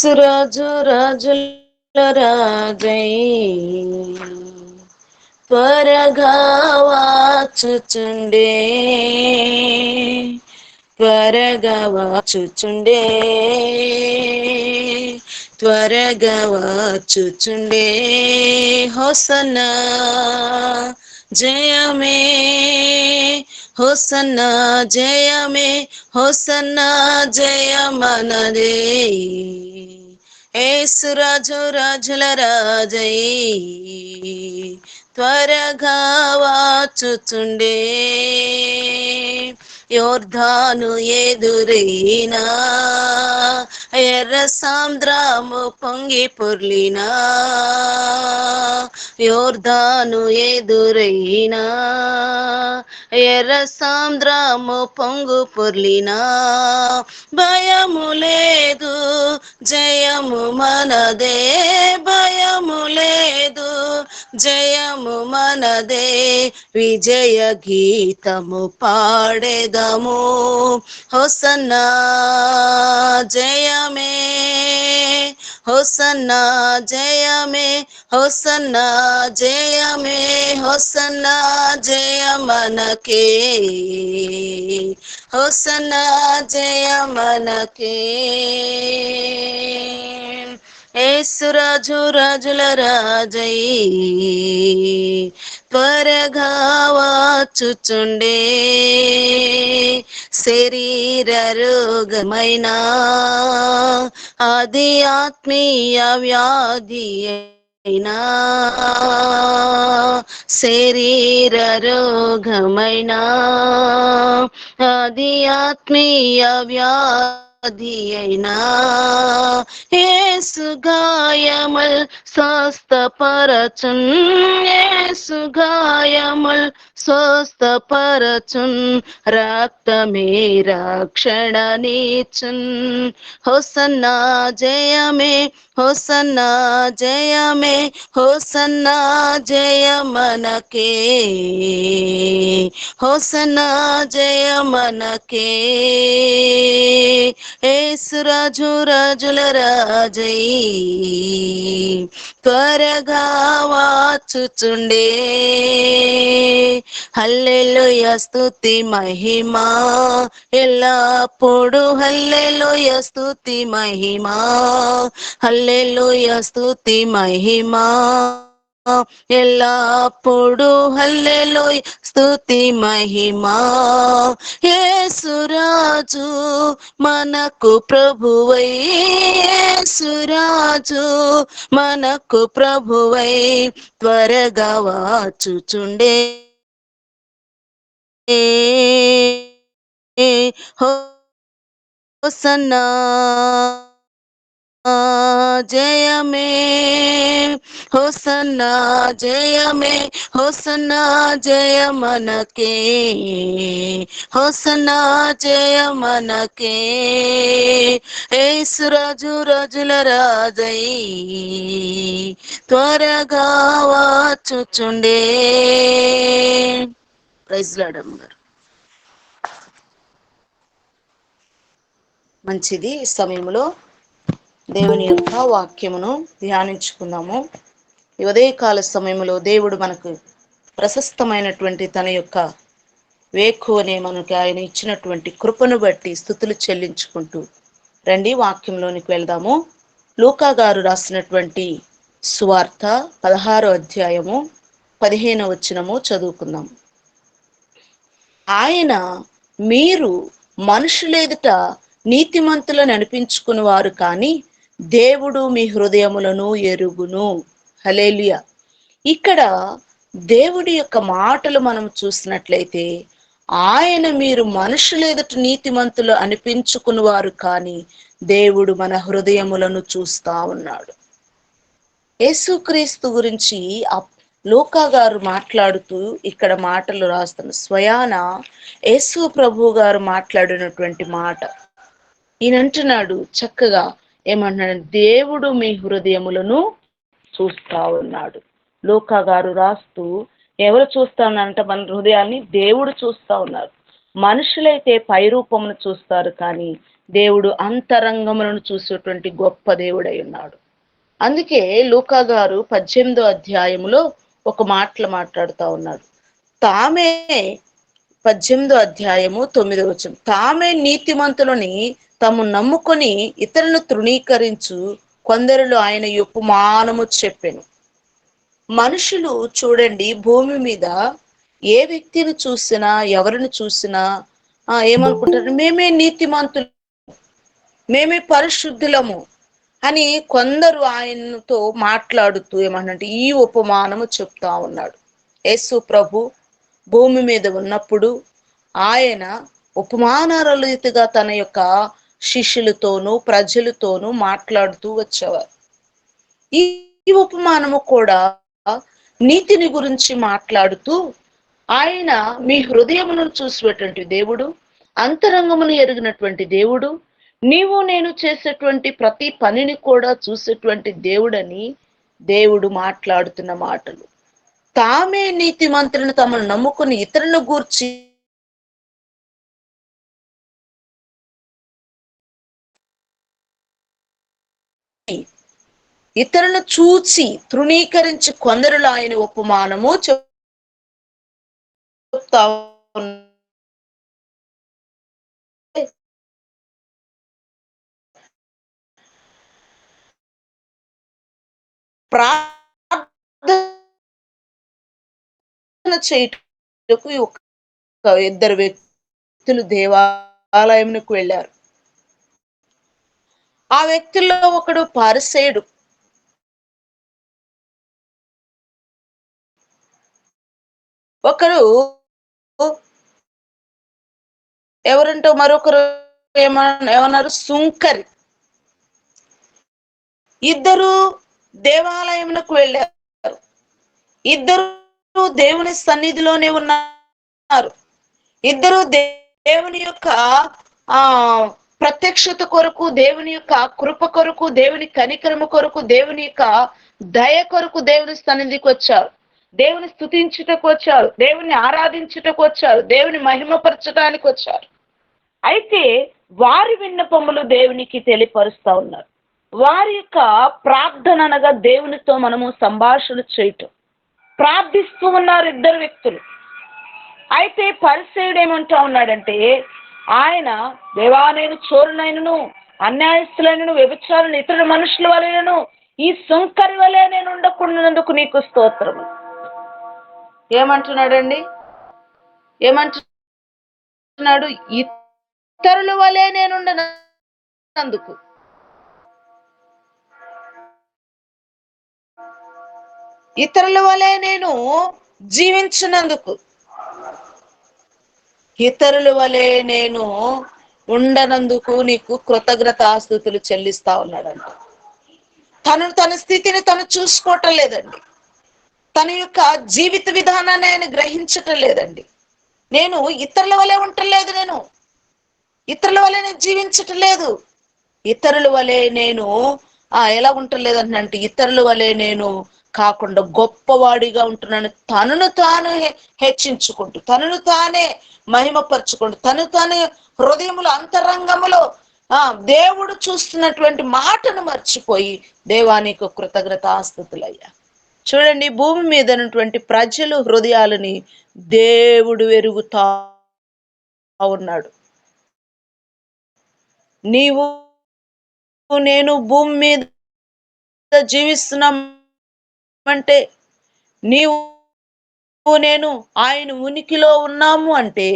యేసురాజు రాజుల రాజై త్వరగా వాచుచుండే త్వరగా వాచుచుండే త్వరగా వాచుచుండే హోసన్నా జయమే హోసన్నా జయమే హోసన్నా జయమనదే యేసురాజు రాజుల రాజై త్వరగా వాచుచుండే యోర్ధాను ఎదురైనా ఎర్ర సాంద్రము పొంగి పొర్లినా యోర్ధాను ఎదురైనా ఎర్ర సాంద్రము పొంగు పొర్లినా భయము లేదు జయము మనదే భయము లేదు జయము మనదే విజయ గీతము పాడెదము హోసన్నా జయమే హోసన్నా జయమే హోసన్నా జయమే హోసన్నా జయమనకే హోసన్నా జయమనకే యేసురాజు రాజుల రాజై త్వరగా వాచుచుండే శరీర రోగమైన అది ఆత్మీయ వ్యాధి అయినా శరీర రోగమైన అది ఆత్మీయ వ్యాధి అయినా యేసు గాయముల్ స్వస్థపరచున్ యేసు గాయముల్ స్వస్థపరచున్ రక్తమే రక్షణ నీచున్ హోసన్నా జయమే హోసన్నా జయమే హోసన్నా జయమనకే హోసన్నా జయమనకే యేసురాజు రాజుల రాజై త్వరగా వాచుచుండే హల్లెలూయా స్తుతి మహిమా ఎల్లప్పుడు హల్లెలూయా స్తుతి మహిమా హల్లెలూయా స్తుతి మహిమా ఎల్లప్పుడు హల్లెలూయా స్తుతి మహిమా యేసురాజు మనకు ప్రభువై యేసురాజు మనకు ప్రభువై త్వరగా వాచుచుండే హోసన్నా జయమే హోసన్నా జయమే హోసన్నా జయమనకే హోసన్నా జయమనకే యేసురాజు రాజుల రాజై త్వరగా వాచుచుండే ప్రైజ్ లార్డ్ అమ్మగారు. మంచిది. ఈ సమయంలో దేవుని యొక్క వాక్యమును ధ్యానించుకుందాము. ఈ ఉదయకాల సమయంలో దేవుడు మనకు ప్రశస్తమైనటువంటి తన యొక్క వేకువనే మనకు ఆయన ఇచ్చినటువంటి కృపను బట్టి స్తుతులు చెల్లించుకుంటూ రండి వాక్యంలోనికి వెళ్దాము. లూకా గారు రాసినటువంటి సువార్త 16వ అధ్యాయము 15వ వచనము చదువుకుందాం. ఆయన మీరు మనుషులెదుట నీతిమంతులను అనిపించుకుని వారు కానీ దేవుడు మీ హృదయములను ఎరుగును. హల్లెలూయా. ఇక్కడ దేవుడి యొక్క మాటలు మనం చూసినట్లయితే ఆయన మీరు మనుషులెదుట నీతిమంతులు అనిపించుకుని వారు కానీ దేవుడు మన హృదయములను చూస్తా ఉన్నాడు. యేసుక్రీస్తు గురించి లూకా గారు మాట్లాడుతూ ఇక్కడ మాటలు రాస్తున్న స్వయాన యేసు ప్రభు గారు మాట్లాడినటువంటి మాట ఈయనంటున్నాడు చక్కగా ఏమంటున్నాడు, దేవుడు మీ హృదయములను చూస్తా ఉన్నాడు. లూకా గారు రాస్తూ ఎవరు చూస్తా ఉన్నారంట? మన హృదయాన్ని దేవుడు చూస్తా ఉన్నారు. మనుషులైతే పై రూపమును చూస్తారు కానీ దేవుడు అంతరంగములను చూసేటువంటి గొప్ప దేవుడై ఉన్నాడు. అందుకే లూకా గారు 18వ అధ్యాయములో ఒక మాటలు మాట్లాడుతా ఉన్నాడు. తామే 18వ అధ్యాయము 9వ వచనం, తామే నీతిమంతులని తాము నమ్ముకొని ఇతరులను తృణీకరించు కొందరిలో ఆయన ఉపమానము చెప్పెను. మనుషులు చూడండి, భూమి మీద ఏ వ్యక్తిని చూసినా, ఎవరిని చూసినా ఏమనుకుంటారు, మేమే నీతిమంతులు, మేమే పరిశుద్ధులము అని కొందరు ఆయనతో మాట్లాడుతూ ఏమనంటే ఈ ఉపమానము చెప్తా ఉన్నాడు. యేసు ప్రభు భూమి మీద ఉన్నప్పుడు ఆయన ఉపమానాల రీతిగా తన యొక్క శిష్యులతోనూ ప్రజలతోనూ మాట్లాడుతూ వచ్చేవారు. ఈ ఉపమానము కూడా నీతిని గురించి మాట్లాడుతూ, ఆయన మీ హృదయములను చూసేటువంటి దేవుడు, అంతరంగమును ఎరిగినటువంటి దేవుడు, నీవు నేను చేసేటువంటి ప్రతి పనిని కూడా చూసేటువంటి దేవుడని దేవుడు మాట్లాడుతున్న మాటలు. తామే నీతిమంతులను తమను నమ్ముకుని ఇతరులను గూర్చి ఇతరులను చూచి తృణీకరించి కొందరులో ఆయన ఉపమానము చెప్తా ప్రార్థన చేయుటకు ఒక ఇద్దరు వ్యక్తులు దేవాలయమునకు వెళ్ళారు. ఆ వ్యక్తుల్లో ఒకడు పరిసయ్యుడు, ఒకరు ఎవరంటో మరొకరు ఏమన్నారు, సుంకరి. ఇద్దరు దేవాలయమునకు వెళ్ళారు. ఇద్దరు దేవుని సన్నిధిలోనే ఉన్నారు. ఇద్దరు దేవుని యొక్క ప్రత్యక్షత కొరకు, దేవుని యొక్క కృప కొరకు, దేవుని కనికరము కొరకు, దేవుని యొక్క దయ కొరకు దేవుని సన్నిధికి వచ్చారు. దేవుని స్తుతించుటకు వచ్చారు, దేవుని ఆరాధించుటకు వచ్చారు, దేవుని మహిమపరచడానికి వచ్చారు. అయితే వారి విన్నపములు దేవునికి తెలియపరుస్తా ఉన్నారు. వారి యొక్క ప్రార్థన అనగా దేవునితో మనము సంభాషణ చేయటం, ప్రార్థిస్తూ ఉన్నారు ఇద్దరు వ్యక్తులు. అయితే పరిసయ్యుడు ఏమంటా ఉన్నాడంటే, ఆయన దేవా, నేను చోరునైనను, అన్యాయస్తులైనను, వ్యభిచారులను, ఇతర మనుషుల వలెనను, ఈ సుంకరి వలె నేను ఉండకుండానందుకు నీకు స్తోత్రము. ఏమంటున్నాడండి? ఏమంటున్నాడు? ఇతరుల వలె నేనుండనందుకు, ఇతరుల వలె నేను జీవించినందుకు, ఇతరుల వలె నేను ఉండనందుకు నీకు కృతజ్ఞతాస్తుతులు చెల్లిస్తా ఉన్నాడంట. తన స్థితిని తను చూసుకోవటం లేదండి. తన యొక్క జీవిత విధానాన్ని ఆయన గ్రహించటం లేదండి. నేను ఇతరుల వలె ఉండలేదు, నేను ఇతరుల వలె నేను జీవించటం లేదు, ఇతరుల వలె నేను ఎలా ఉండలేదు అంటే ఇతరుల వలె నేను కాకుండా గొప్పవాడిగా ఉంటున్నాను. తనను తాను హెచ్చించుకుంటూ, తనను తానే మహిమపరచుకుంటూ, తను తానే హృదయములో అంతరంగములో దేవుడు చూస్తున్నటువంటి మాటను మర్చిపోయి దేవానికి కృతజ్ఞతాస్తుతులయ్యా. చూడండి, భూమి మీద ఉన్నటువంటి ప్రజలు హృదయాలని దేవుడు ఎరుగుతా ఉన్నాడు. నీవు నేను భూమి మీద జీవిస్తున్నామంటే, నీవు నేను ఆయన ఉనికిలో ఉన్నాము అంటే,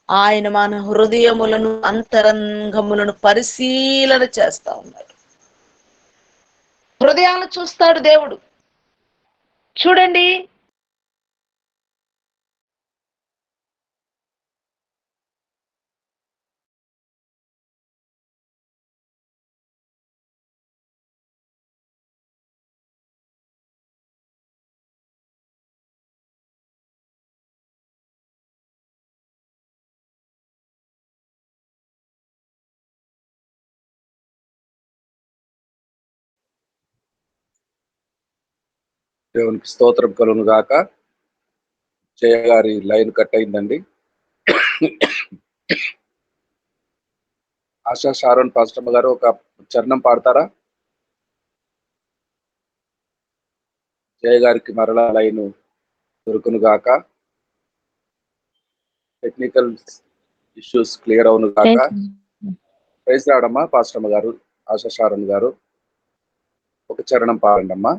ఆయన మన హృదయములను అంతరంగములను పరిశీలన చేస్తా ఉన్నాడు. హృదయాలను చూస్తాడు దేవుడు. చూడండి, దేవునికి స్తోత్రం కలుగును గాక. జయ గారి లైన్ కట్ అయిందండి. ఆశా షారోన్ పాస్టమ్మ గారు ఒక చరణం పాడతారా? జయ గారికి మరలా లైన్ దొరుకును గాక, టెక్నికల్ ఇష్యూస్ క్లియర్ అవును గాక. ప్రైజ్ రావడమ్మా పాస్టమ్మ గారు, ఆశా షారోన్ గారు ఒక చరణం పాడండి అమ్మా.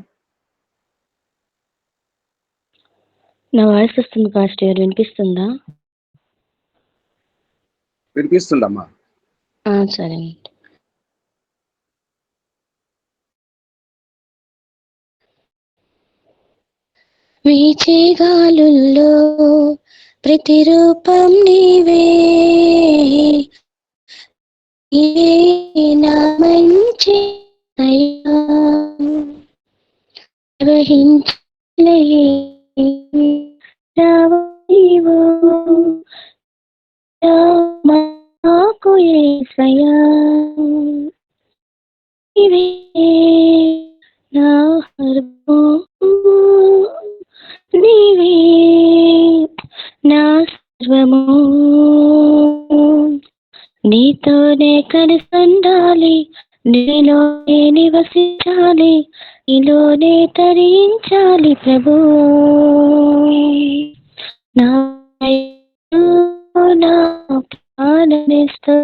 నా వాయిస్ వస్తుంది పాస్టర్ గారు, వినిపిస్తుందా? వినిపిస్తుందమ్మా. సరే. వీచేగాలుల్లో ప్రతిరూపం నీవే, నా మంచి మాకు యేసయ్యా, నీవే నా సర్వము, నీవే నా సర్వము, నీతోనే కనసండాలి, నీలోనే నివసించాలి, నీలోనే తరించాలి ప్రభు. నా ప్రాణనేస్తం,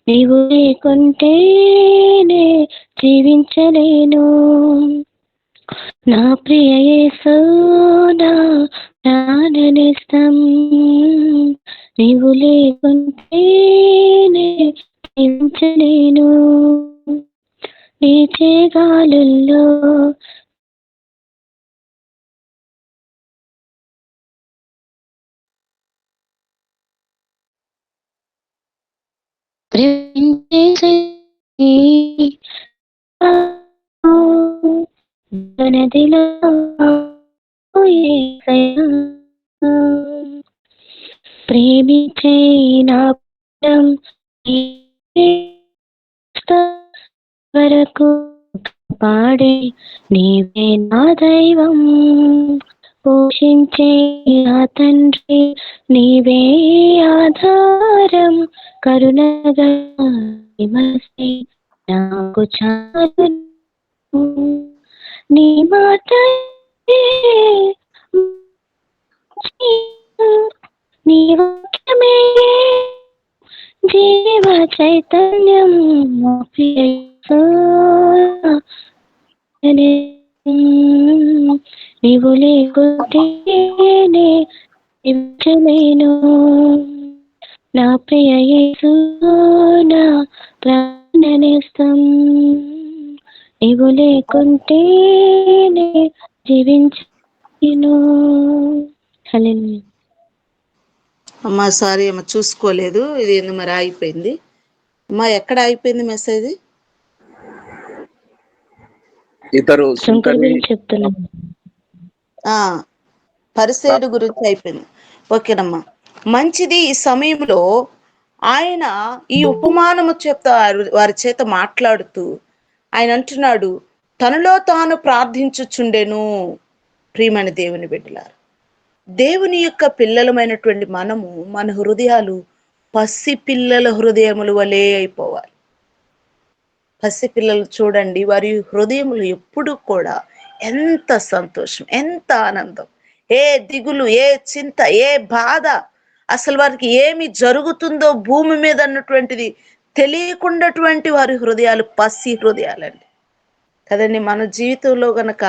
నీవు లేకుంటేనే జీవించలేను. నా ప్రియ యేసు నా ప్రాణనేస్తం, నీవు లేకుంటేనే జీవించలేను. వీచేగాలుల్లో నదిలో ప్రేమించే నా వరకు పాడే నీవే నా దైవం, పోషించే నా తండ్రి నీవే ఆధారం, కరుణగా నాకు చాలు, నీ మాట నీ వాక్యమే జీవ చైతన్యం, నీవు లేకుంటేనే జీవించలేను. నా ప్రియ యేసు నా ప్రాణనేస్తం, నీవు లేకుంటేనే జీవించలేను. హల్లెలూయా. అమ్మా సారీ అమ్మ, చూసుకోలేదు, ఇది ఎందుకు మరి ఆగిపోయింది అమ్మా? ఎక్కడ ఆగిపోయింది మెసేజ్? ఇతరు శంకర్ గురించి చెప్తున్నాను. పరిసేయుడు గురించి అయిపోయింది. ఓకేనమ్మా, మంచిది. ఈ సమయంలో ఆయన ఈ ఉపమానము చెప్తా వారి చేత మాట్లాడుతూ ఆయన అంటున్నాడు, తనలో తాను ప్రార్థించుచుండెను. ప్రియమైన దేవుని బిడ్డలారు, దేవుని యొక్క పిల్లలమైనటువంటి మనము, మన హృదయాలు పసి పిల్లల హృదయముల వలె అయిపోవాలి. పసిపిల్లలు చూడండి, వారి హృదయములు ఎప్పుడు కూడా ఎంత సంతోషం, ఎంత ఆనందం, ఏ దిగులు, ఏ చింత, ఏ బాధ, అసలు వారికి ఏమి జరుగుతుందో భూమి మీద అన్నటువంటిది తెలియకుండాటువంటి వారి హృదయాలు పసి హృదయాలండి కదండి. మన జీవితంలో గనక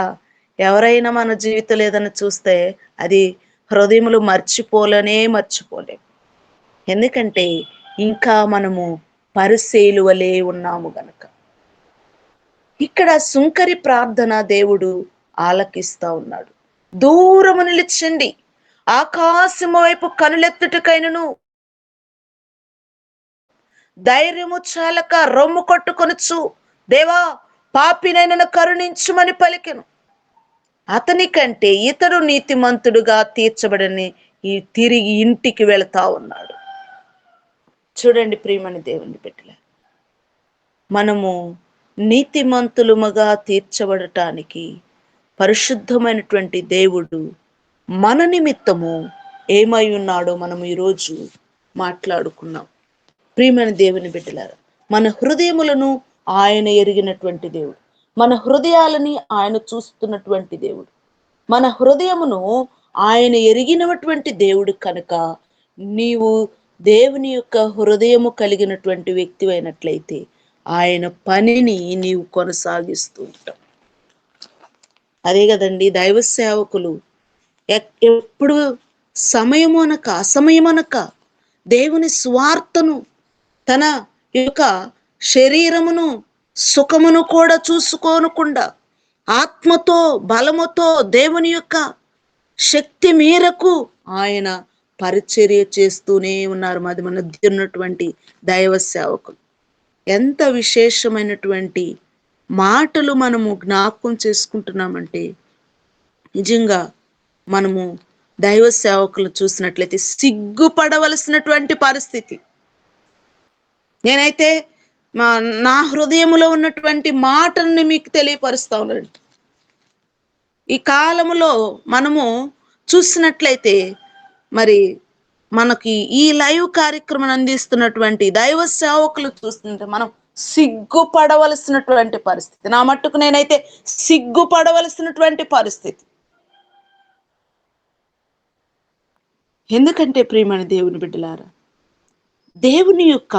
ఎవరైనా మన జీవితం లేదని చూస్తే అది హృదయములు మర్చిపోలేం. ఎందుకంటే ఇంకా మనము పరిసేలు వలె ఉన్నాము గనక. ఇక్కడ సుంకరి ప్రార్థన దేవుడు ఆలకిస్తా ఉన్నాడు. దూరము నిలిచండి, ఆకాశము వైపు కనులెత్తుటకైనను ధైర్యము చాలక రొమ్ము కొట్టుకొనుచు, దేవా పాపినైనను కరుణించుమని పలికెను. అతని కంటే ఇతడు నీతిమంతుడుగా తీర్చబడని తిరిగి ఇంటికి వెళతా ఉన్నాడు. చూడండి ప్రియమైన దేవుని బిడ్డల, మనము నీతిమంతులుముగా తీర్చబడటానికి పరిశుద్ధమైనటువంటి దేవుడు మన నిమిత్తము ఏమై ఉన్నాడో మనం ఈరోజు మాట్లాడుకున్నాం. ప్రియమైన దేవుని బిడ్డలారా, మన హృదయములను ఆయన ఎరిగినటువంటి దేవుడు, మన హృదయాలని ఆయన చూస్తున్నటువంటి దేవుడు, మన హృదయమును ఆయన ఎరిగినటువంటి దేవుడు కనుక నీవు దేవుని యొక్క హృదయము కలిగినటువంటి వ్యక్తి అయినట్లయితే ఆయన పనిని నీవు కొనసాగిస్తూ ఉంటావు. అదే కదండి దైవ సేవకులు ఎప్పుడు సమయమనక అసమయమనక దేవుని స్వార్థను, తన యొక్క శరీరమును సుఖమును కూడా చూసుకోనకుండా ఆత్మతో బలముతో దేవుని యొక్క శక్తి మేరకు ఆయన పరిచర్య చేస్తూనే ఉన్నారు. మన మధ్య ఉన్నటువంటి దైవ సేవకులు ఎంత విశేషమైనటువంటి మాటలు మనము జ్ఞాపకం చేసుకుంటున్నామంటే, నిజంగా మనము దైవ సేవకులు చూసినట్లయితే సిగ్గుపడవలసినటువంటి పరిస్థితి. నేనైతే నా హృదయంలో ఉన్నటువంటి మాటల్ని మీకు తెలియపరుస్తా ఉన్నాను. ఈ కాలములో మనము చూసినట్లయితే మరి మనకి ఈ లైవ్ కార్యక్రమం అందిస్తున్నటువంటి దైవ సేవకులు చూస్తుంటే మనం సిగ్గుపడవలసినటువంటి పరిస్థితి. నా మట్టుకు నేనైతే సిగ్గుపడవలసినటువంటి పరిస్థితి. ఎందుకంటే ప్రియమైన దేవుని బిడ్డలారా, దేవుని యొక్క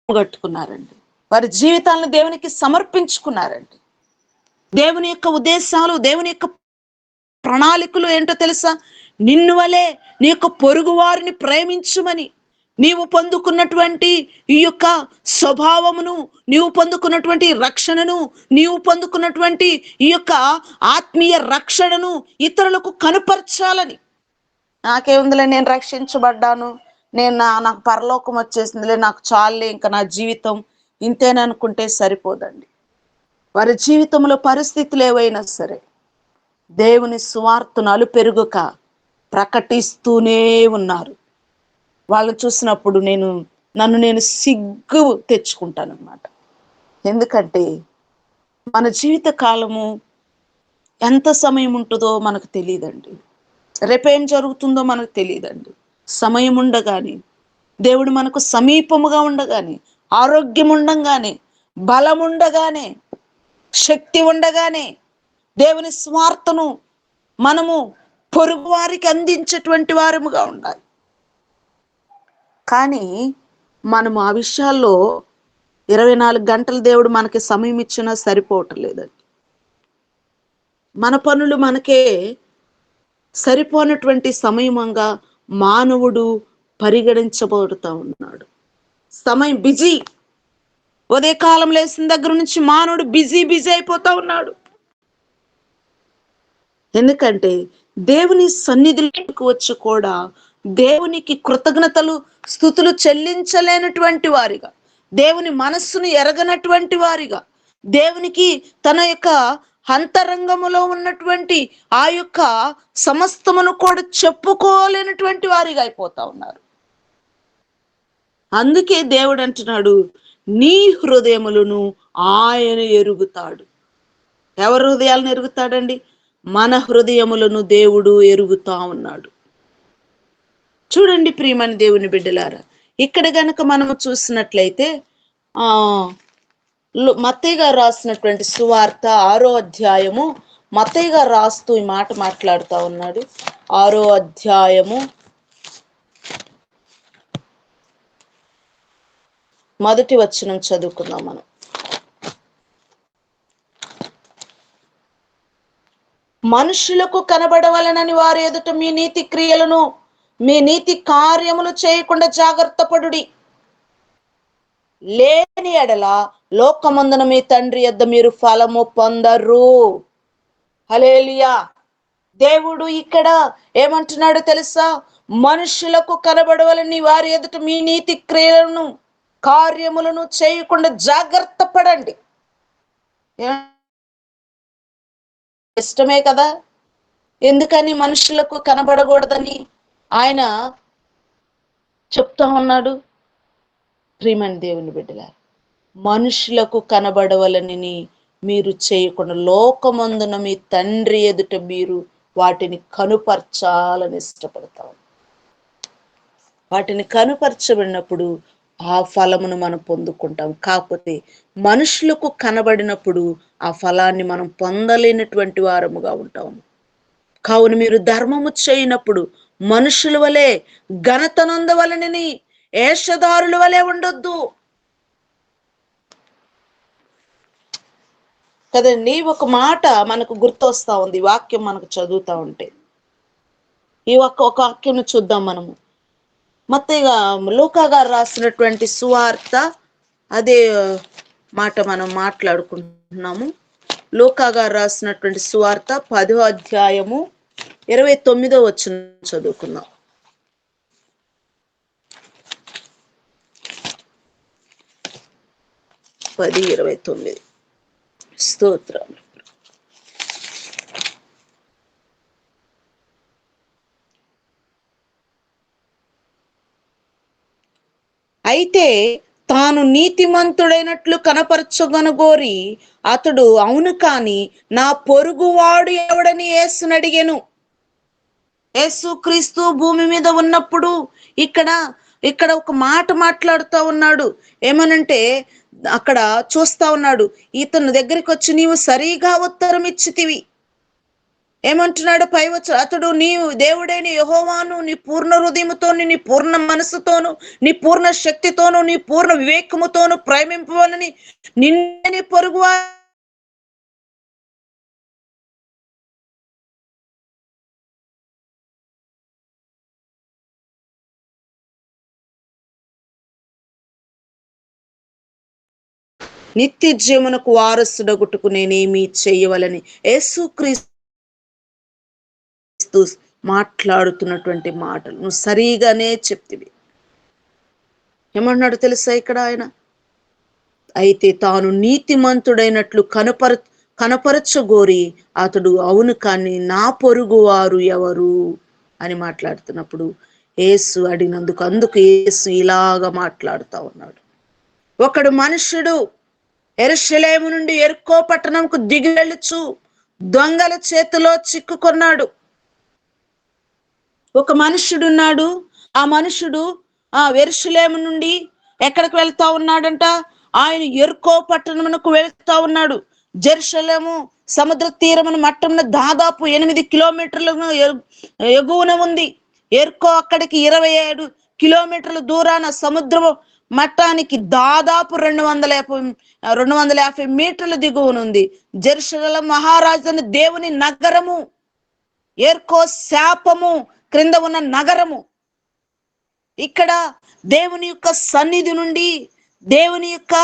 కట్టుకున్నారండి. వారి జీవితాలను దేవునికి సమర్పించుకున్నారండి. దేవుని యొక్క ఉద్దేశాలు, దేవుని యొక్క ప్రణాళికలు ఏంటో తెలుసా? నిన్ను వలే నీ యొక్క పొరుగు వారిని ప్రేమించుమని, నీవు పొందుకున్నటువంటి ఈ యొక్క స్వభావమును, నీవు పొందుకున్నటువంటి రక్షణను, నీవు పొందుకున్నటువంటి ఈ యొక్క ఆత్మీయ రక్షణను ఇతరులకు కనుపరచాలని. నాకేముందిలే, నేను రక్షించబడ్డాను, నాకు పరలోకం వచ్చేసిందిలే, నాకు చాలులే, ఇంకా నా జీవితం ఇంతేననుకుంటే సరిపోదండి. వారి జీవితంలో పరిస్థితులు ఏవైనా సరే దేవుని సువార్తను అలుపెరుగక ప్రకటిస్తూనే ఉన్నారు. వాళ్ళని చూసినప్పుడు నన్ను నేను సిగ్గు తెచ్చుకుంటాను అన్నమాట. ఎందుకంటే మన జీవిత కాలము ఎంత సమయం ఉంటుందో మనకు తెలియదండి. రేపేం జరుగుతుందో మనకు తెలియదండి. సమయం ఉండగానే, దేవుడు మనకు సమీపముగా ఉండగానే, ఆరోగ్యం ఉండగానే, బలం ఉండగానే, శక్తి ఉండగానే దేవుని స్వార్థను మనము పొరుగు వారికి అందించేటువంటి వారముగా ఉండాలి. కానీ మనము ఆ విషయాల్లో 24 గంటలు దేవుడు మనకి సమయం ఇచ్చినా సరిపోవటం లేదండి. మన పనులు మనకే సరిపోనటువంటి సమయంగా మానవుడు పరిగణించబడుతూ ఉన్నాడు. సమయం బిజీ. ఉదయకాలం లేచిన దగ్గర నుంచి మానవుడు బిజీ అయిపోతా ఉన్నాడు. ఎందుకంటే దేవుని సన్నిధిలోకి వచ్చి కూడా దేవునికి కృతజ్ఞతలు స్తుతులు చెల్లించలేనటువంటి వారిగా, దేవుని మనస్సును ఎరగనటువంటి వారిగా, దేవునికి తన యొక్క అంతరంగములో ఉన్నటువంటి ఆ యొక్క సమస్తమును కూడా చెప్పుకోలేనటువంటి వారిగా అయిపోతా ఉన్నారు. అందుకే దేవుడు అంటున్నాడు, నీ హృదయములను ఆయన ఎరుగుతాడు. ఎవరి హృదయాలను ఎరుగుతాడండి? మన హృదయములను దేవుడు ఎరుగుతా ఉన్నాడు. చూడండి ప్రియమైన దేవుని బిడ్డలారా, ఇక్కడ గనక మనము చూసినట్లయితే మత్తయి గారు రాసినటువంటి సువార్త 6వ అధ్యాయము, మత్తయి గారు రాస్తూ ఈ మాట మాట్లాడుతూ ఉన్నాడు. 6వ అధ్యాయము 1వ వచనం చదువుకుందాం మనం. మనుషులకు కనబడవలనని వారి ఎదుట మీ నీతి క్రియలను, మీ నీతి కార్యములు చేయకుండా జాగ్రత్త పడుడి. లేని ఎడల లోకమందున మీ తండ్రి యొద్ద మీరు ఫలము పొందరు. హల్లెలూయా. దేవుడు ఇక్కడ ఏమంటున్నాడో తెలుసా? మనుషులకు కనబడవలని వారి ఎదుట మీ నీతి క్రియలను కార్యములను చేయకుండా జాగ్రత్త పడండి. ఇష్టమే కదా. ఎందుకని మనుషులకు కనబడకూడదని ఆయన చెప్తా ఉన్నాడు? ప్రియమైన దేవుని బిడ్డలారా, మనుషులకు కనబడవలని మీరు చేయకుండా లోకమందున మీ తండ్రి ఎదుట మీరు వాటిని కనుపరచాలని ఇష్టపడతాం. వాటిని కనుపరచబడినప్పుడు ఆ ఫలమును మనం పొందుకుంటాం. కాకపోతే మనుషులకు కనబడినప్పుడు ఆ ఫలాన్ని మనం పొందలేనటువంటి వారముగా ఉంటాము. కావున మీరు ధర్మము చేయనప్పుడు మనుషుల వలె ఘనతనందవలనని ఏషధారుల వలె ఉండొద్దు కదండి. ఒక మాట మనకు గుర్తొస్తా ఉంది, వాక్యం మనకు చదువుతా ఉంటే. ఈ ఒక వాక్యం చూద్దాం మనము. మత్తయి లూకా గారు రాసినటువంటి సువార్త అదే మాట మనం మాట్లాడుకుంటున్నాము. లూకా గారు రాసినటువంటి సువార్త 10వ అధ్యాయము 29వ వచనం చదువుకుందాం. 10:29. స్తోత్రం. అయితే తాను నీతిమంతుడైనట్లు కనపరచగనగోరి అతడు అవును కాని నా పొరుగువాడు ఎవడని యేసుని అడిగెను. యేసు క్రీస్తు భూమి మీద ఉన్నప్పుడు ఇక్కడ ఒక మాట మాట్లాడుతూ ఉన్నాడు. ఏమనంటే అక్కడ చూస్తా ఉన్నాడు, ఇతను దగ్గరికి వచ్చి నీవు సరిగా ఉత్తరం ఇచ్చితివి. ఏమంటున్నాడు పైవచ్చు, అతడు నీవు దేవుడైన యెహోవాను నీ పూర్ణ హృదయముతోను, నీ పూర్ణ మనసుతోను, నీ పూర్ణ శక్తితోను, నీ పూర్ణ వివేకముతోను ప్రేమింపవాలని నిన్నే పొరుగు నిత్య జీవనకు వారసుడగుటకు నేనేమి చేయవలని యేసుక్రీస్తు మాట్లాడుతున్నటువంటి మాటలు నువ్వు సరిగానే చెప్తివి. ఏమన్నాడు తెలుసా ఇక్కడ ఆయన? అయితే తాను నీతిమంతుడైనట్లు కనపరచగోరి అతడు అవును కానీ నా పొరుగు వారు ఎవరు అని మాట్లాడుతున్నప్పుడు యేసు అడిగినందుకు అందుకు యేసు ఇలాగా మాట్లాడుతూ ఉన్నాడు. ఒకడు మనుషుడు యెరూషలేము నుండి యెరికో పట్టణంకు దిగి వెళ్ళుచు దొంగల చేతిలో చిక్కుకున్నాడు. ఒక మనుషుడున్నాడు. ఆ మనుషుడు యెరూషలేము నుండి ఎక్కడికి వెళ్తా ఉన్నాడంట? ఆయన యెరికో పట్టణమునకు వెళ్తా ఉన్నాడు. జెరూషలేము సముద్ర తీరమున మట్టమున దాదాపు 8 కిలోమీటర్ల ఎగువన ఉంది. యెరికో అక్కడికి 27 కిలోమీటర్ల దూరాన సముద్రము మట్టానికి దాదాపు 250 మీటర్ల దిగువనుంది. జెరూషలేము మహారాజుని దేవుని నగరము, యెరికో శాపము క్రింద ఉన్న నగరము. ఇక్కడ దేవుని యొక్క సన్నిధి నుండి, దేవుని యొక్క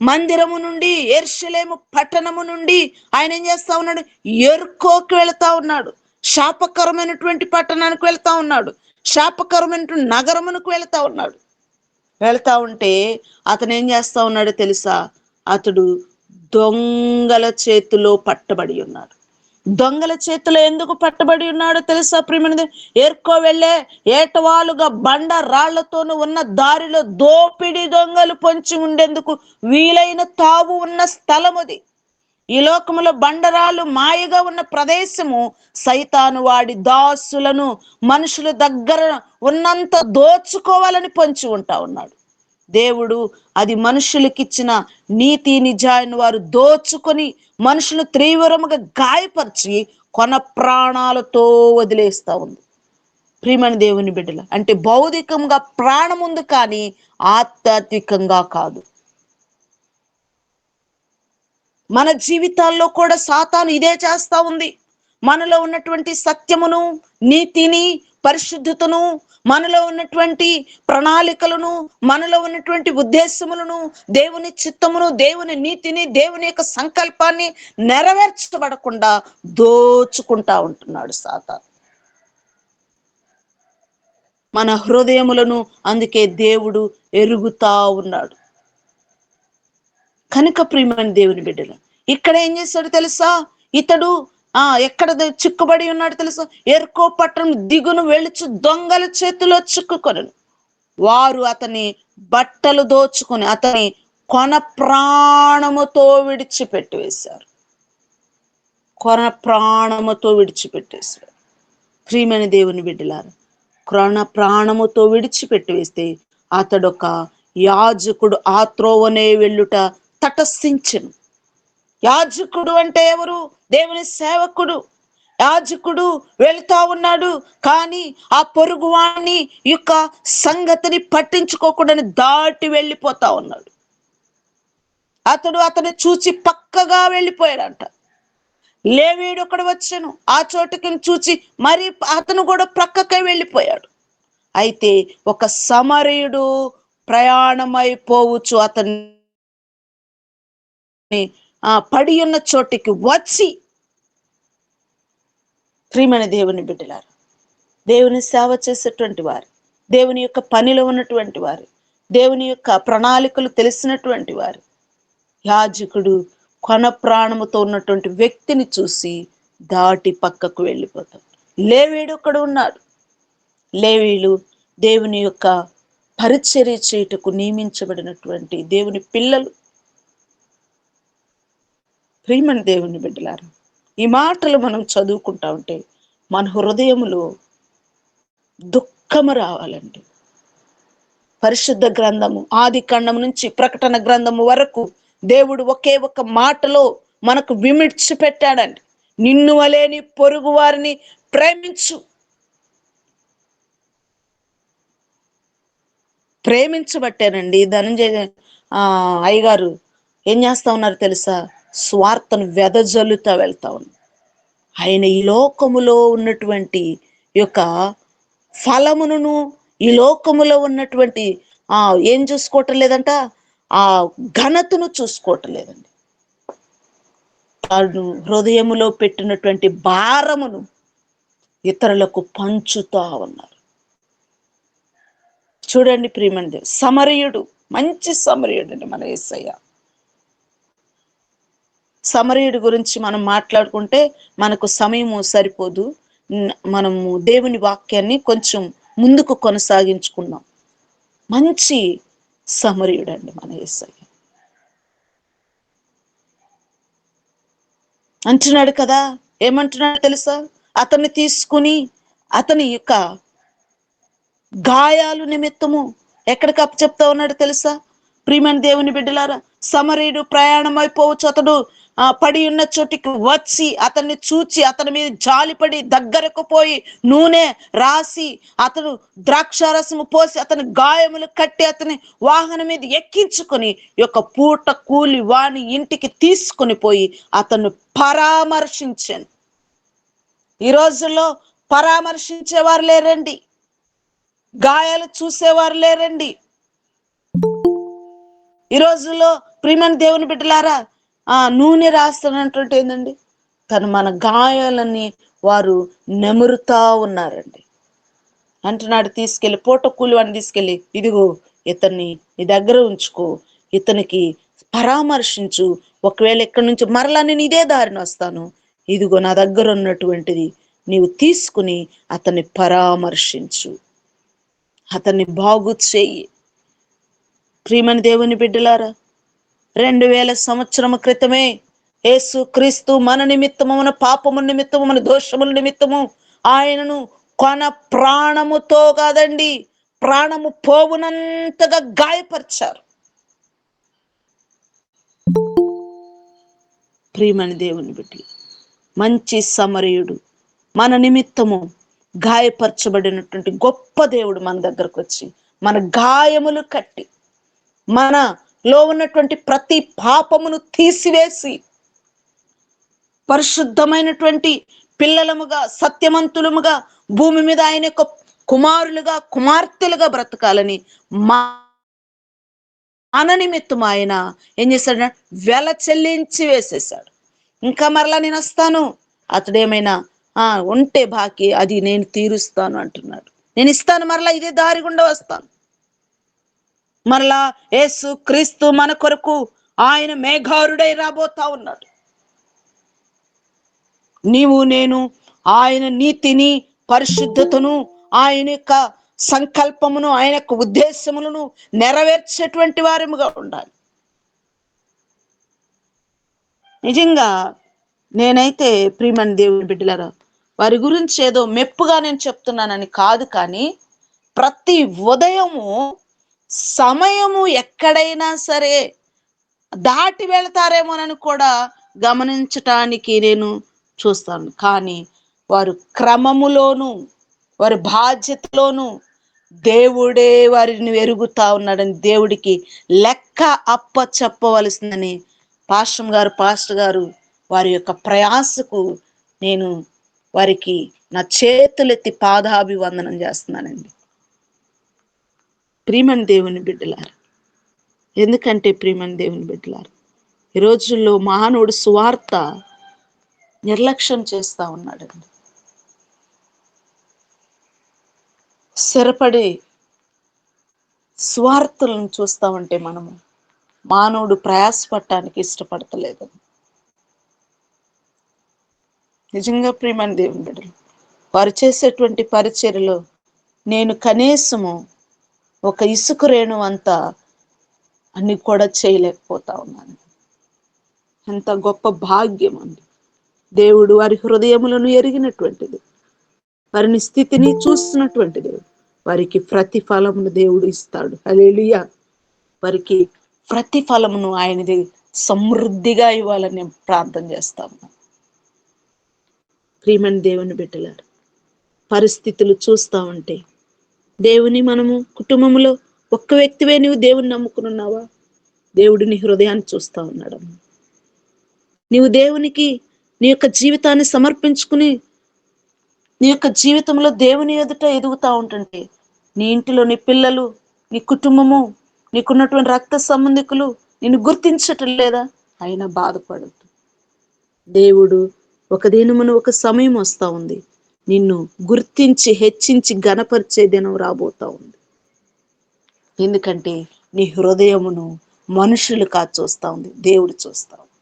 మందిరము నుండి, యెరూషలేము పట్టణము నుండి ఆయన ఏం చేస్తా ఉన్నాడు? యెరికోకి వెళ్తా ఉన్నాడు. శాపకరమైనటువంటి పట్టణానికి వెళ్తా ఉన్నాడు. శాపకరమైనటువంటి నగరమునకు వెళ్తా ఉన్నాడు. వెళ్తా ఉంటే అతను ఏం చేస్తా ఉన్నాడో తెలుసా? అతడు దొంగల చేతిలో పట్టబడి ఉన్నాడు. దొంగల చేతిలో ఎందుకు పట్టబడి ఉన్నాడో తెలుసా ప్రియమైనది? యెరికో వెళ్ళే ఏటవాలుగా బండ రాళ్లతోనూ ఉన్న దారిలో దోపిడి దొంగలు పొంచి ఉండేందుకు వీలైన తావు ఉన్న స్థలం అది. ఈ లోకములో బండరాళ్ళు మాయగా ఉన్న ప్రదేశము సైతాను వాడి దాసులను మనుషుల దగ్గర ఉన్నంత దోచుకోవాలని పొంచి ఉంటా ఉన్నాడు. దేవుడు అది మనుషులకిచ్చిన నీతి నిజాయిని వారు దోచుకొని మనుషులు తీవ్రముగా గాయపరిచి కొన ప్రాణాలతో వదిలేస్తా ఉంది. ప్రియమైన దేవుని బిడ్డల, అంటే భౌతికంగా ప్రాణం ఉంది కానీ ఆధ్యాత్మికంగా కాదు. మన జీవితాల్లో కూడా సాతాను ఇదే చేస్తా ఉంది. మనలో ఉన్నటువంటి సత్యమును, నీతిని, పరిశుద్ధతను, మనలో ఉన్నటువంటి ప్రణాళికలను, మనలో ఉన్నటువంటి ఉద్దేశములను, దేవుని చిత్తమును, దేవుని నీతిని, దేవుని యొక్క సంకల్పాన్ని నెరవేర్చబడకుండా దోచుకుంటా ఉంటున్నాడు సాతాను మన హృదయములను. అందుకే దేవుడు ఎరుగుతా ఉన్నాడు. కనుక ప్రియమైన దేవుని బిడ్డలు, ఇక్కడ ఏం చేస్తాడు తెలుసా? ఇతడు ఎక్కడ చిక్కుబడి ఉన్నాడు తెలుసా? యెరికో పట్టణం దిగును వెళుచు దొంగల చేతిలో చిక్కుకొనను. వారు అతని బట్టలు దోచుకొని అతని కొన ప్రాణముతో విడిచిపెట్టి వేశారు. కొన ప్రాణముతో విడిచిపెట్టేశారు. ప్రియమైన దేవుని బిడ్డలారా, కొన ప్రాణముతో విడిచిపెట్టి వేస్తే అతడొక యాజకుడు ఆ త్రోవనే వెళ్ళుట తటస్థించెను. యాజకుడు అంటే ఎవరు? దేవుని సేవకుడు. యాజకుడు వెళ్తా ఉన్నాడు, కానీ ఆ పొరుగువాణ్ణి యొక్క సంగతిని పట్టించుకోకుండా దాటి వెళ్ళిపోతా ఉన్నాడు. అతన్ని చూచి పక్కగా వెళ్ళిపోయాడంట. లేవీయుడు ఒకడు వచ్చాను, ఆ చోటుకి చూచి మరి అతను కూడా ప్రక్కకే వెళ్ళిపోయాడు. అయితే ఒక సమరయుడు ప్రయాణమైపోవచ్చు అతన్ని పడి ఉన్న చోటికి వచ్చి, ప్రియమైన దేవుని బిడ్డలారు, దేవుని సేవ చేసేటువంటి వారు, దేవుని యొక్క పనిలో ఉన్నటువంటి వారు, దేవుని యొక్క ప్రణాళికలు తెలిసినటువంటి వారు, యాజకుడు కొన ప్రాణముతో ఉన్నటువంటి వ్యక్తిని చూసి దాటి పక్కకు వెళ్ళిపోతాడు. లేవీయుడు ఒకడు ఉన్నాడు. లేవీయులు దేవుని యొక్క పరిచర్య చేయుటకు నియమించబడినటువంటి దేవుని పిల్లలు. ప్రియమైన దేవుని బిడ్డలారా, ఈ మాటలు మనం చదువుకుంటా ఉంటే మన హృదయములో దుఃఖము రావాలండి. పరిశుద్ధ గ్రంథము ఆది కాండం నుంచి ప్రకటన గ్రంథము వరకు దేవుడు ఒకే ఒక మాటలో మనకు విమిడ్చి పెట్టాడండి. నిన్ను వలే నీ పొరుగు వారిని ప్రేమించు. ప్రేమించబట్టానండి ధనంజయ అయ్యగారు ఏం చేస్తా ఉన్నారు తెలుసా? స్వార్థను వెదజల్లుతా వెళ్తా ఉన్నారు. ఆయన ఈ లోకములో ఉన్నటువంటి యొక్క ఫలమును, ఈ లోకములో ఉన్నటువంటి ఏం చూసుకోవటం లేదంట, ఆ ఘనతను చూసుకోవటం లేదండి. తాను హృదయములో పెట్టినటువంటి భారమును ఇతరులకు పంచుతా ఉన్నారు. చూడండి ప్రియమైన దేవుడు, సమరయుడు, మంచి సమరయుడు అండి మన యేసయ్య. సమరయుడి గురించి మనం మాట్లాడుకుంటే మనకు సమయము సరిపోదు. మనము దేవుని వాక్యాన్ని కొంచెం ముందుకు కొనసాగించుకున్నాం. మంచి సమరయుడు అండి మన యేసయ్య. అంటున్నాడు కదా, ఏమంటున్నాడు తెలుసా? అతన్ని తీసుకుని అతని యొక్క గాయాలు నిమిత్తము ఎక్కడికి అప్పచెప్తా ఉన్నాడు తెలుసా? ప్రియమైన దేవుని బిడ్డలారా, సమరయుడు ప్రయాణం అయిపోవచ్చు. అతడు పడి ఉన్న చోటికి వచ్చి అతన్ని చూచి అతని మీద జాలిపడి దగ్గరకు పోయి నూనె రాసి అతను ద్రాక్షారసము పోసి అతని గాయములు కట్టి అతని వాహనం మీద ఎక్కించుకొని యొక్క పూట కూలి వాని ఇంటికి తీసుకొని పోయి అతను పరామర్శించాను. ఈ రోజుల్లో పరామర్శించేవారు లేరండి, గాయాలు చూసేవారు లేరండి. ఈ రోజుల్లో ప్రియమైన దేవుని బిడ్డలారా, నూనె రాస్తున్నటువంటి ఏందండి, మన గాయాలని వారు నెమురుతా ఉన్నారండి. అంటున్నాడు, తీసుకెళ్ళి పూట కూలి వాడిని తీసుకెళ్ళి, ఇదిగో ఇతన్ని నీ దగ్గర ఉంచుకో, ఇతనికి పరామర్శించు. ఒకవేళ ఇక్కడి నుంచి మరలా నేను ఇదే దారిని వస్తాను, ఇదిగో నా దగ్గర ఉన్నటువంటిది నీవు తీసుకుని అతన్ని పరామర్శించు, అతన్ని బాగు చేయి. ప్రియమైన దేవుని బిడ్డలారా, 2000 సంవత్సరము క్రితమే యేసు క్రీస్తు మన నిమిత్తము, మన పాపము నిమిత్తము, మన దోషముల నిమిత్తము ఆయనను కొన ప్రాణముతో కాదండి, ప్రాణము పోవునంతగా గాయపరిచారు. ప్రియమైన దేవుని బిడ్డ, మంచి సమరయుడు మన నిమిత్తము గాయపరచబడినటువంటి గొప్ప దేవుడు మన దగ్గరకు వచ్చి మన గాయములు కట్టి మనలో ఉన్నటువంటి ప్రతి పాపమును తీసివేసి పరిశుద్ధమైనటువంటి పిల్లలముగా, సత్యవంతులముగా భూమి మీద ఆయన యొక్క కుమారులుగా, కుమార్తెలుగా బ్రతకాలని మన నిమిత్తం ఆయన ఏం చేశాడు? వెల చెల్లించి వేసేసాడు. ఇంకా మరలా నేను వస్తాను, అతడేమైనా ఉంటే బాకీ అది నేను తీరుస్తాను అంటున్నాడు. నేను ఇస్తాను, మరలా ఇదే దారి గుండా వస్తాను. మరలా యేసు క్రీస్తు మన కొరకు ఆయన మేఘారుడై రాబోతా ఉన్నాడు. నీవు నేను ఆయన నీతిని, పరిశుద్ధతను, ఆయన యొక్క సంకల్పమును, ఆయన యొక్క ఉద్దేశములను నెరవేర్చేటువంటి వారముగా ఉండాలి. నిజంగా నేనైతే ప్రియమైన దేవుని బిడ్డలారా, వారి గురించి ఏదో మెప్పుగా నేను చెప్తున్నానని కాదు, కానీ ప్రతి ఉదయము సమయము ఎక్కడైనా సరే దాటి వెళ్తారేమోనని కూడా గమనించటానికి నేను చూస్తాను. కానీ వారు క్రమములోను వారి బాధ్యతలోను దేవుడే వారిని ఎరుగుతా ఉన్నాడని, దేవుడికి లెక్క అప్ప చెప్పవలసిందని పాస్టర్ గారు వారి యొక్క ప్రయాసకు నేను వారికి నా చేతులెత్తి పాదాభివందనం చేస్తున్నానండి. ప్రియమైన దేవుని బిడ్డలారు, ఎందుకంటే ప్రియమైన దేవుని బిడ్డలారు, ఈ రోజుల్లో మానవుడు సువార్త నిర్లక్ష్యం చేస్తా ఉన్నాడండి. స్థిరపడి స్వార్థులను చూస్తా ఉంటే మనము మానవుడు ప్రయాసపడటానికి ఇష్టపడతలేదు. నిజంగా ప్రియమైన దేవుని బిడ్డలు, వారు చేసేటువంటి పరిచర్యలో నేను కనీసము ఒక ఇసుక రేణు అంతా అన్ని కూడా చేయలేకపోతా ఉన్నాను. ఎంత గొప్ప భాగ్యం అండి. దేవుడు వారి హృదయములను ఎరిగినటువంటిది, వారిని స్థితిని చూస్తున్నటువంటి దేవుడు. వారికి ప్రతిఫలమును దేవుడు ఇస్తాడు. హల్లెలూయా. వారికి ప్రతిఫలమును ఆయనది సమృద్ధిగా ఇవ్వాలని నేను ప్రార్థన చేస్తాను. ప్రియమైన దేవుని బిడ్డలారు, పరిస్థితులు చూస్తా ఉంటే దేవుని మనము కుటుంబంలో ఒక్క వ్యక్తివే నువ్వు దేవుని నమ్ముకున్నావా? దేవుడు నీ హృదయాన్ని చూస్తా ఉన్నాడమ్మా. నీవు దేవునికి నీ యొక్క జీవితాన్ని సమర్పించుకుని నీ యొక్క జీవితంలో దేవుని ఎదుట ఎదుగుతా ఉంటుంటే నీ ఇంటిలో నీ పిల్లలు, నీ కుటుంబము, నీకున్నటువంటి రక్త సంబంధికులు నిన్ను గుర్తించటం లేదా? అయినా బాధపడద్దు. దేవుడు ఒక దినమున ఒక సమయం వస్తా ఉంది, నిన్ను గుర్తించి హెచ్చించి ఘనపరిచే దినం రాబోతా ఉంది. ఎందుకంటే నీ హృదయమును మనుషులు కాదు చూస్తా ఉంది, దేవుడు చూస్తా ఉంది.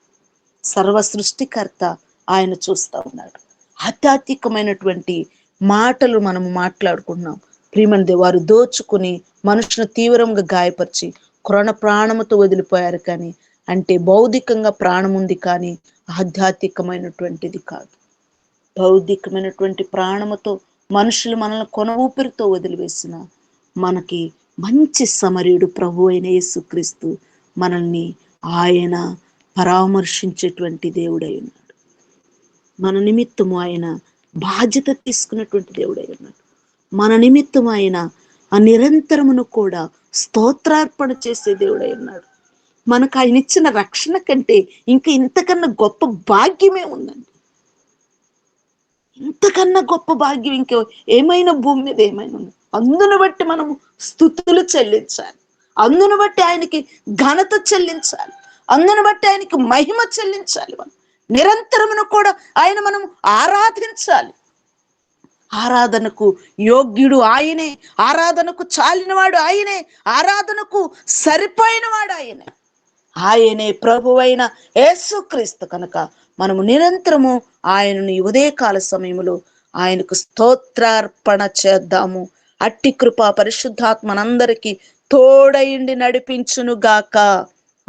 సర్వ సృష్టికర్త ఆయన చూస్తా ఉన్నాడు. ఆధ్యాత్మికమైనటువంటి మాటలు మనము మాట్లాడుకుంటున్నాం. ప్రియమైన వారు దోచుకుని మనుషును తీవ్రంగా గాయపరిచి ప్రాణముతో వదిలిపోయారు. కానీ అంటే భౌతికంగా ప్రాణం ఉంది, కానీ ఆధ్యాత్మికమైనటువంటిది కాదు. భౌతికమైనటువంటి ప్రాణముతో మనుషులు మనల్ని కొన ఊపిరితో వదిలివేసిన మనకి మంచి సమరీయుడు ప్రభు అయిన యేసుక్రీస్తు మనల్ని ఆయన పరామర్శించేటువంటి దేవుడై ఉన్నాడు. మన నిమిత్తము ఆయన బాధ్యత తీసుకున్నటువంటి దేవుడై ఉన్నాడు. మన నిమిత్తం ఆయన ఆ నిరంతరమును కూడా స్తోత్రార్పణ చేసే దేవుడై ఉన్నాడు. మనకు ఆయన ఇచ్చిన రక్షణ కంటే ఇంకా ఇంతకన్నా గొప్ప భాగ్యమే ఉందండి. ఇంతకన్నా గొప్ప భాగ్యం ఇంక ఏమైనా భూమి మీద ఏమైనా ఉంది. అందును బట్టి మనము స్తుతులు చెల్లించాలి, అందును బట్టి ఆయనకి ఘనత చెల్లించాలి, అందును బట్టి ఆయనకి మహిమ చెల్లించాలి. మనం నిరంతరమును కూడా ఆయన మనం ఆరాధించాలి. ఆరాధనకు యోగ్యుడు ఆయనే, ఆరాధనకు చాలినవాడు ఆయనే, ఆరాధనకు సరిపోయినవాడు ఆయనే. ఆయనే ప్రభువైన యేసుక్రీస్తు కనుక మనము నిరంతరము ఆయనను ఉదయకాల సమయంలో ఆయనకు స్తోత్రార్పణ చేద్దాము. అట్టి కృప పరిశుద్ధాత్మ మనందరికీ తోడైండి నడిపించును గాక.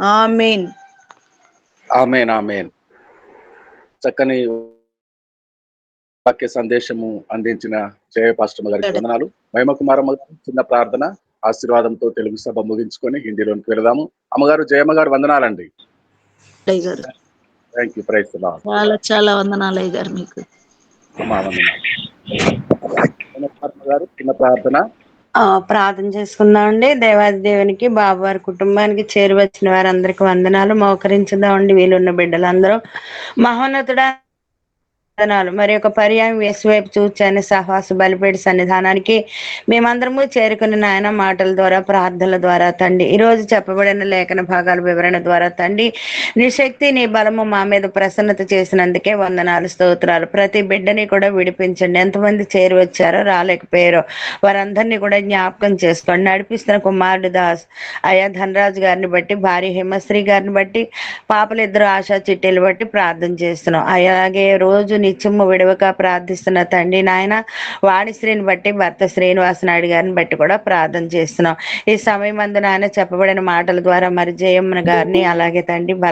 ఆమేన్. ఆమేన్. ఆమేన్. చక్కని వాక్య సందేశము అందించిన జయ పాస్టర్ గారికి వందనాలు. మహిమకుమారమ్మ గారు చిన్న ప్రార్థన ఆశీర్వాదంతో తెలుగు సభ ముగించుకొని హిందీలోకి వెళదాము. అమ్మగారు జయమ్మ గారు వందనాలండి. Thank you. Praise the Lord. చాలా చాలా వందనాలు అయ్య గారు మీకు. గారు చిన్న ప్రార్థన. ప్రార్థన చేసుకుందామండి. దేవాది దేవునికి, బాబు వారి కుటుంబానికి చేరువచ్చిన వారందరికీ వందనాలు. మోకరించుదామండి వీలున్న బిడ్డలందరూ. మహోన్నతుడా వందనాలు. మరి ఒక పర్యాయం యేసువైపు చూచాని సహవాస బలిపేడి సన్నిధానానికి మేమందరము చేరుకుని నాయన మాటల ద్వారా ప్రార్థనల ద్వారా తండ్రి ఈ రోజు చెప్పబడిన లేఖన భాగాల వివరణ ద్వారా తండ్రి నీ శక్తి నీ బలము మా మీద ప్రసన్నత చేసినందుకే వందనాలు, స్తోత్రాలు. ప్రతి బిడ్డని కూడా విడిపించండి. ఎంతమంది చేరి వచ్చారో రాలేకపోయారో వారందరినీ కూడా జ్ఞాపకం చేసుకోండి. నడిపిస్తున్న కుమారుడు దాస్ అయ్యా ధనరాజు గారిని బట్టి, భార్య హిమశ్రీ గారిని బట్టి, పాపలిద్దరు ఆశా చిట్టీలు బట్టి ప్రార్థన చేస్తున్నాం. అలాగే రోజు నిత్యము విడవక ప్రార్థిస్తున్న తండ్రి నాయన వాణిశ్రీని బట్టి, భర్త శ్రీనివాస నాయుడు గారిని బట్టి కూడా ప్రార్థన చేస్తున్నాం. ఈ సమయం అందు నాయన చెప్పబడిన మాటల ద్వారా మరి జయమ్మ గారిని అలాగే తండ్రి భర్త